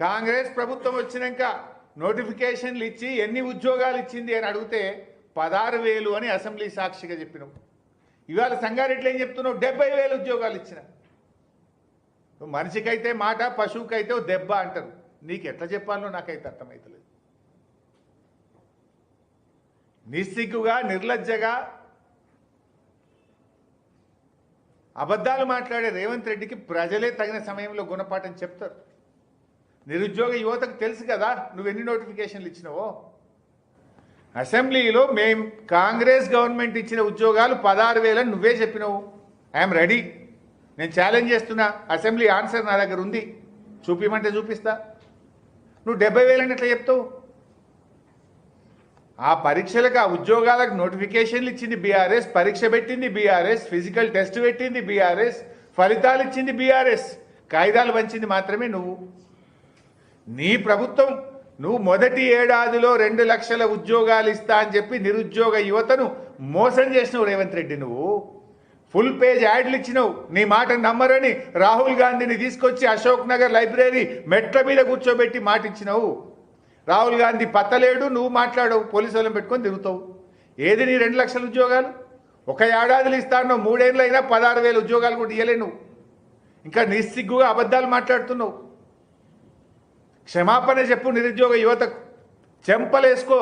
కాంగ్రెస్ ప్రభుత్వం వచ్చినాక నోటిఫికేషన్లు ఇచ్చి ఎన్ని ఉద్యోగాలు ఇచ్చింది అని అడిగితే 16,000 అని అసెంబ్లీ సాక్షిగా చెప్పినావు. ఇవాళ సంగారెడ్డిలో ఏం చెప్తున్నావు? 70,000 ఉద్యోగాలు ఇచ్చిన. మనిషికైతే మాట, పశువుకైతే దెబ్బ అంటారు. నీకు ఎట్లా చెప్పాలో నాకైతే అర్థమవుతలేదు. నిస్సిగ్గుగా, నిర్లజ్జగా అబద్ధాలు మాట్లాడే రేవంత్ రెడ్డికి ప్రజలే తగిన సమయంలో గుణపాఠం చెప్తారు. నిరుద్యోగ యువతకు తెలుసు కదా నువ్వెన్ని నోటిఫికేషన్లు ఇచ్చినావో. అసెంబ్లీలో మేము కాంగ్రెస్ గవర్నమెంట్ ఇచ్చిన ఉద్యోగాలు 16,000 అని నువ్వే చెప్పినావు. ఐఎమ్ రెడీ, నేను ఛాలెంజ్ చేస్తున్నా. అసెంబ్లీ ఆన్సర్ నా దగ్గర ఉంది, చూపిమంటే చూపిస్తా. నువ్వు 70,000 అని ఎట్లా చెప్తావు? ఆ పరీక్షలకు, ఆ ఉద్యోగాలకు నోటిఫికేషన్లు ఇచ్చింది బీఆర్ఎస్, పరీక్ష పెట్టింది బీఆర్ఎస్, ఫిజికల్ టెస్ట్ పెట్టింది బీఆర్ఎస్, ఫలితాలు ఇచ్చింది బీఆర్ఎస్, కాగితాలు పంచింది మాత్రమే నువ్వు. నీ ప్రభుత్వం నువ్వు మొదటి ఏడాదిలో 2 లక్షల ఉద్యోగాలు ఇస్తా అని చెప్పి నిరుద్యోగ యువతను మోసం చేసినావు రేవంత్ రెడ్డి. నువ్వు ఫుల్ పేజ్ యాడ్లు ఇచ్చినావు. నీ మాట నమ్మరని రాహుల్ గాంధీని తీసుకొచ్చి అశోక్ నగర్ లైబ్రరీ మెట్ల మీద కూర్చోబెట్టి మాట ఇచ్చినావు. రాహుల్ గాంధీ పత్తలేడు, నువ్వు మాట్లాడవు, పోలీసు వాళ్ళని పెట్టుకొని తిరుగుతావు. ఏది నీ 2 లక్షల ఉద్యోగాలు? ఒక ఏడాదిలో ఇస్తాను, 3 ఏళ్ళు అయినా 16,000 ఉద్యోగాలు కూడా ఇవ్వలే నువ్వు. ఇంకా నిస్సిగ్గుగా అబద్ధాలు మాట్లాడుతున్నావు. క్షమాపణ చెప్పు నిరుద్యోగ యువతకు. చెంపలేసుకో.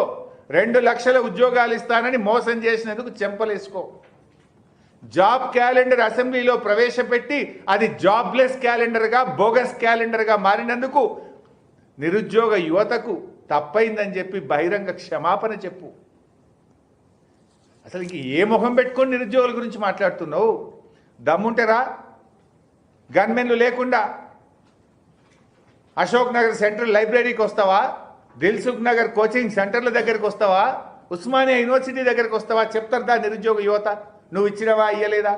2 లక్షల ఉద్యోగాలు ఇస్తానని మోసం చేసినందుకు చెంపలేసుకో. జాబ్ క్యాలెండర్ అసెంబ్లీలో ప్రవేశపెట్టి అది జాబ్లెస్ క్యాలెండర్గా, బోగస్ క్యాలెండర్గా మారినందుకు నిరుద్యోగ యువతకు తప్పైందని చెప్పి బహిరంగ క్షమాపణ చెప్పు. అసలు ఇంక ఏ ముఖం పెట్టుకొని నిరుద్యోగుల గురించి మాట్లాడుతున్నావు? దమ్ముంటారా? గన్మెన్లు లేకుండా అశోక్ నగర్ సెంట్రల్ లైబ్రరీకి వస్తావా? దిల్సుఖ్ నగర్ కోచింగ్ సెంటర్ల దగ్గరికి వస్తావా? ఉస్మానియా యూనివర్సిటీ దగ్గరికి వస్తావా? చెప్తారా నిరుద్యోగ యువత నువ్వు ఇచ్చినవా, ఇయ్యలేదా?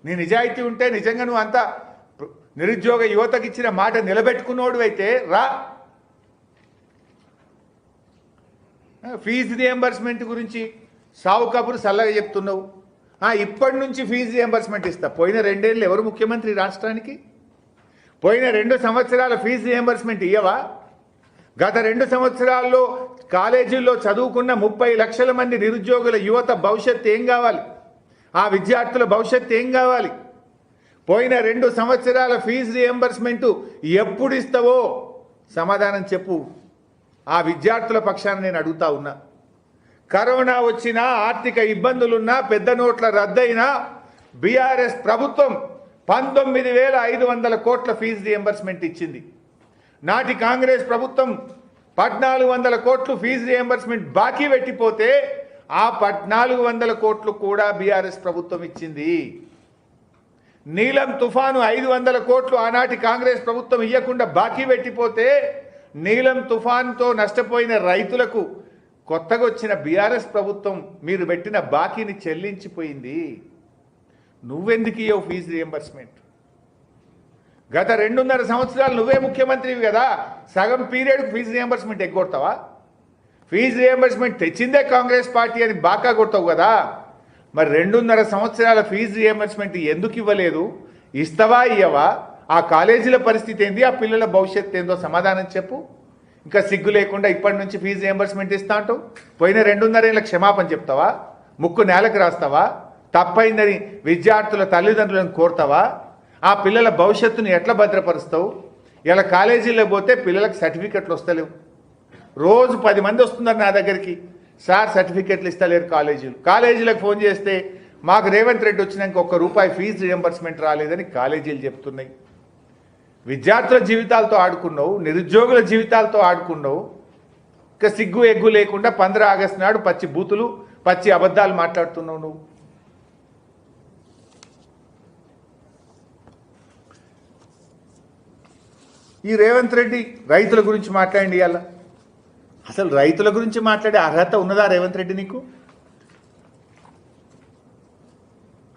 నీ నిజాయితీ ఉంటే, నిజంగా నువ్వు అంతా నిరుద్యోగ యువతకి ఇచ్చిన మాట నిలబెట్టుకున్నోడు అయితే రా. ఫీజు రియంబర్స్మెంట్ గురించి సావు కబురు సల్లగా చెప్తున్నావు. ఇప్పటి నుంచి ఫీజు రియంబర్స్మెంట్ ఇస్తా. పోయిన 2 ఏళ్ళు ఎవరు ముఖ్యమంత్రి రాష్ట్రానికి? పోయిన 2 సంవత్సరాల ఫీజు రియంబర్స్మెంట్ ఇయ్యవా? గత 2 సంవత్సరాల్లో కాలేజీల్లో చదువుకున్న 30 లక్షల మంది నిరుద్యోగుల యువత భవిష్యత్తు ఏం కావాలి? ఆ విద్యార్థుల భవిష్యత్తు ఏం కావాలి? పోయిన 2 సంవత్సరాల ఫీజు రియంబర్స్మెంట్ ఎప్పుడు ఇస్తావో సమాధానం చెప్పు. ఆ విద్యార్థుల పక్షాన నేను అడుగుతా ఉన్నా. కరోనా వచ్చినా, ఆర్థిక ఇబ్బందులున్నా, పెద్ద నోట్ల రద్దయినా బీఆర్ఎస్ ప్రభుత్వం 19,500 కోట్ల ఫీజు రియంబర్స్మెంట్ ఇచ్చింది. నాటి కాంగ్రెస్ ప్రభుత్వం 1,400 కోట్లు ఫీజు రియంబర్స్మెంట్ బాకీ పెట్టిపోతే ఆ 1,400 కోట్లు కూడా బీఆర్ఎస్ ప్రభుత్వం ఇచ్చింది. నీలం తుఫాను 500 కోట్లు ఆనాటి కాంగ్రెస్ ప్రభుత్వం ఇవ్వకుండా బాకీ పెట్టిపోతే నీలం తుఫాన్తో నష్టపోయిన రైతులకు కొత్తగా వచ్చిన బీఆర్ఎస్ ప్రభుత్వం మీరు పెట్టిన బాకీని చెల్లించిపోయింది. నువ్వెందుకు ఇవ్వవు ఫీజు రియంబర్స్మెంట్? గత 2.5 సంవత్సరాలు నువ్వే ముఖ్యమంత్రివి కదా, సగం పీరియడ్కు ఫీజు రియంబర్స్మెంట్ ఎగ్గొడతావా? ఫీజు రియంబర్స్మెంట్ తెచ్చిందే కాంగ్రెస్ పార్టీ అని బాకా కొడతావు కదా. మరి 2.5 సంవత్సరాల ఫీజు రియంబర్స్మెంట్ ఎందుకు ఇవ్వలేదు? ఇస్తావా, ఇయ్యవా? ఆ కాలేజీల పరిస్థితి ఏంది? ఆ పిల్లల భవిష్యత్తు ఏందో సమాధానం చెప్పు. ఇంకా సిగ్గు లేకుండా ఇప్పటి నుంచి ఫీజు రియంబర్స్మెంట్ ఇస్తా అంటావు. పోయిన 2.5 ఏళ్ళ క్షమాపణ చెప్తావా? ముక్కు నేలకు రాస్తావా? తప్పైందని విద్యార్థుల తల్లిదండ్రులను కోరుతావా? ఆ పిల్లల భవిష్యత్తుని ఎట్లా భద్రపరుస్తావు? ఇలా కాలేజీలో పోతే పిల్లలకు సర్టిఫికెట్లు వస్తలేవు. రోజు 10 మంది వస్తున్నారు నా దగ్గరికి, సార్ సర్టిఫికెట్లు ఇస్తలేరు కాలేజీలకు ఫోన్ చేస్తే మాకు రేవంత్ రెడ్డి వచ్చినాక ₹1 ఫీజు రియంబర్స్మెంట్ రాలేదని కాలేజీలు చెప్తున్నాయి. విద్యార్థుల జీవితాలతో ఆడుకున్నావు, నిరుద్యోగుల జీవితాలతో ఆడుకున్నావు. ఇంకా సిగ్గు ఎగ్గు లేకుండా 15 ఆగస్టు నాడు పచ్చి బూతులు, పచ్చి అబద్ధాలు మాట్లాడుతున్నావు నువ్వు. ఈ రేవంత్ రెడ్డి రైతుల గురించి మాట్లాడండి. ఇవాళ అసలు రైతుల గురించి మాట్లాడే అర్హత ఉన్నదా రేవంత్ రెడ్డి? నీకు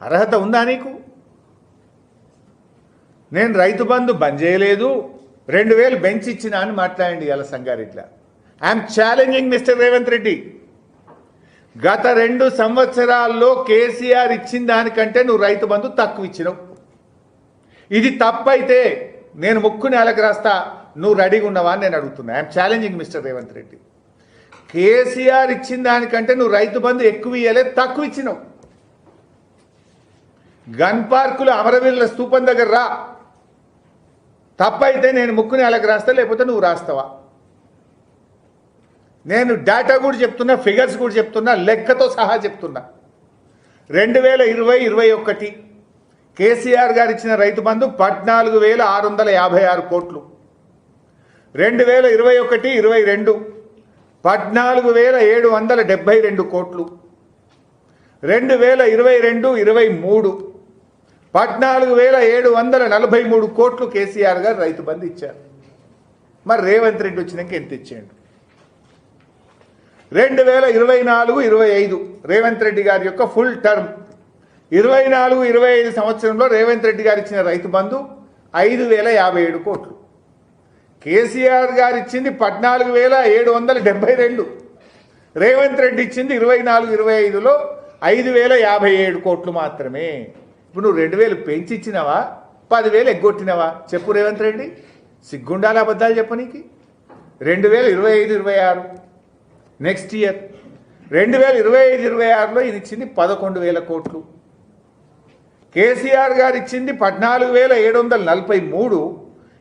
అర్హత ఉందా? నీకు నేను రైతు బంధు బంద్ చేయలేదు, 2,000 బెంచ్ ఇచ్చినా అని మాట్లాడండి ఇవాళ సంగారెడ్డిలో. I'm challenging mister Revanth Reddy. గత 2 సంవత్సరాల్లో కేసీఆర్ ఇచ్చిన దానికంటే నువ్వు రైతు బంధు తక్కువ ఇచ్చినావు. ఇది తప్పైతే నేను ముక్కు నేలకు రాస్తా, నువ్వు రెడీగా ఉన్నావా అని నేను అడుగుతున్నా. I'm challenging mister Revanth Reddy. KCR ఇచ్చిన దానికంటే నువ్వు రైతు బంధు ఎక్కువ ఇవ్వలేదు, తక్కువ ఇచ్చినావు. గన్ పార్కులు అమరవీరుల స్తూపం దగ్గర రా, తప్పైతే నేను ముక్కు నేలకు రాస్తా, లేకపోతే నువ్వు రాస్తావా? నేను డేటా కూడా చెప్తున్నా, ఫిగర్స్ కూడా చెప్తున్నా, లెక్కతో సహా చెప్తున్నా. 2020-21 కేసీఆర్ గారు ఇచ్చిన రైతు బంధు 14,656 కోట్లు. 2021-22 14,772 కోట్లు. 2022-23 14,743 కోట్లు కేసీఆర్ గారు రైతు బంధు ఇచ్చారు. మరి రేవంత్ రెడ్డి వచ్చినాక ఎంత ఇచ్చాడు? 2024-25 రేవంత్ రెడ్డి గారి యొక్క ఫుల్ టర్మ్ 24-25 సంవత్సరంలో రేవంత్ రెడ్డి గారు ఇచ్చిన రైతు బంధు 5,057 కోట్లు. కేసీఆర్ గారు ఇచ్చింది 14,772. రేవంత్ రెడ్డి ఇచ్చింది 24-25లో 5,057 కోట్లు మాత్రమే. ఇప్పుడు నువ్వు 2,000 పెంచి ఇచ్చినావా, 10,000 ఎగ్గొట్టినావా? చెప్పు రేవంత్ రెడ్డి, సిగ్గుండాల అబద్ధాలు చెప్పనీకి. 2025-26 నెక్స్ట్ ఇయర్ 2025-26లో ఇది ఇచ్చింది 11,000 కోట్లు. కేసీఆర్ గారు ఇచ్చింది 14,743.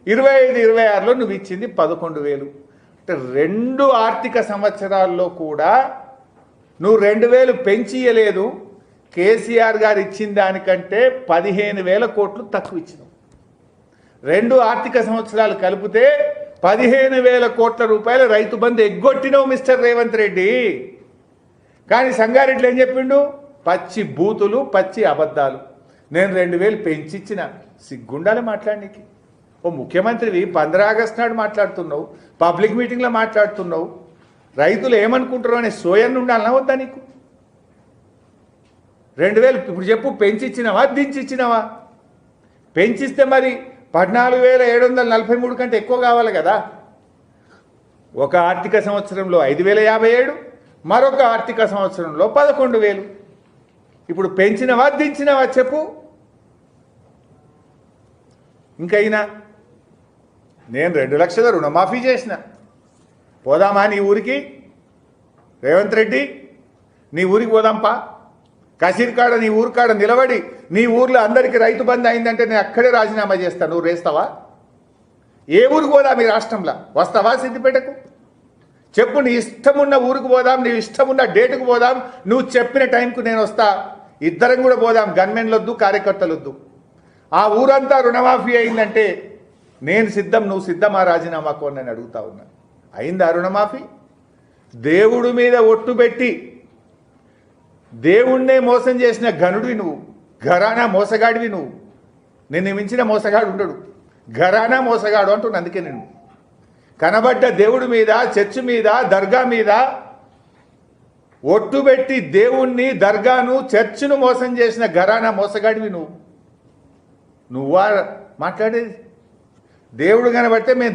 25-26లో నువ్వు ఇచ్చింది 11,000. అంటే 2 ఆర్థిక సంవత్సరాల్లో కూడా నువ్వు 2,000 పెంచి ఇయ్యలేదు. కేసీఆర్ గారు ఇచ్చిన దానికంటే 15,000 కోట్లు తక్కువ ఇచ్చినావు. 2 ఆర్థిక సంవత్సరాలు కలిపితే 15,000 కోట్ల రూపాయల రైతు బంధు ఎగ్గొట్టినావు మిస్టర్ రేవంత్ రెడ్డి. కానీ సంగారెడ్డిలో ఏం చెప్పిండు? పచ్చి బూతులు, పచ్చి అబద్ధాలు. నేను 2,000 పెంచిచ్చిన. సిగ్గుండాలి మాట్లాడడానికి. ఓ ముఖ్యమంత్రివి 15 ఆగస్టు నాడు మాట్లాడుతున్నావు, పబ్లిక్ మీటింగ్లో మాట్లాడుతున్నావు. రైతులు ఏమనుకుంటారు అనే సోయన్ ఉండాలన్నా వద్దా నీకు? 2,000 ఇప్పుడు చెప్పు, పెంచిచ్చినావా దించిచ్చినావా? పెంచిస్తే మరి 14,743 కంటే ఎక్కువ కావాలి కదా. ఒక ఆర్థిక సంవత్సరంలో 5,057, మరొక ఆర్థిక సంవత్సరంలో 11,000. ఇప్పుడు పెంచినవా దించినవా చెప్పు. ఇంకైనా నేను 2 లక్షల రుణమాఫీ చేసిన. పోదామా నీ ఊరికి? రేవంత్ రెడ్డి, నీ ఊరికి పోదాంపా. కసిరికాడ నీ ఊరు కాడ నిలబడి నీ ఊర్లో అందరికీ రైతు బంధు అయిందంటే నేను అక్కడే రాజీనామా చేస్తాను. నువ్వు రేస్తావా? ఏ ఊరికి పోదాం ఈ రాష్ట్రంలో? వస్తావా సిద్దిపేటకు? చెప్పు, నీ ఇష్టం ఉన్న ఊరికి పోదాం, నీ ఇష్టం ఉన్న డేటుకు పోదాం. నువ్వు చెప్పిన టైంకు నేను వస్తా. ఇద్దరం కూడా పోదాం. గన్మెన్లు వద్దు, కార్యకర్తలు వద్దు. ఆ ఊరంతా రుణమాఫీ అయిందంటే నేను సిద్ధం, నువ్వు సిద్ధమా రాజీనామాకు అని నేను అడుగుతా ఉన్నా. అయిందా రుణమాఫీ? దేవుడి మీద ఒట్టు పెట్టి దేవుణ్ణే మోసం చేసిన ఘనుడివి నువ్వు. ఘరానా మోసగాడివి నువ్వు. నిన్ను మించిన మోసగాడు ఉండడు. ఘరానా మోసగాడు అంటున్నా. అందుకే నేను కనబడ్డ దేవుడి మీద, చర్చి మీద, దర్గా మీద ఒట్టు పెట్టి దేవుణ్ణి, దర్గాను, చర్చిను మోసం చేసిన ఘరానా మోసగాడివి నువ్వు. నువ్వా మాట్లాడేది? దేవుడు కనబడితే మేము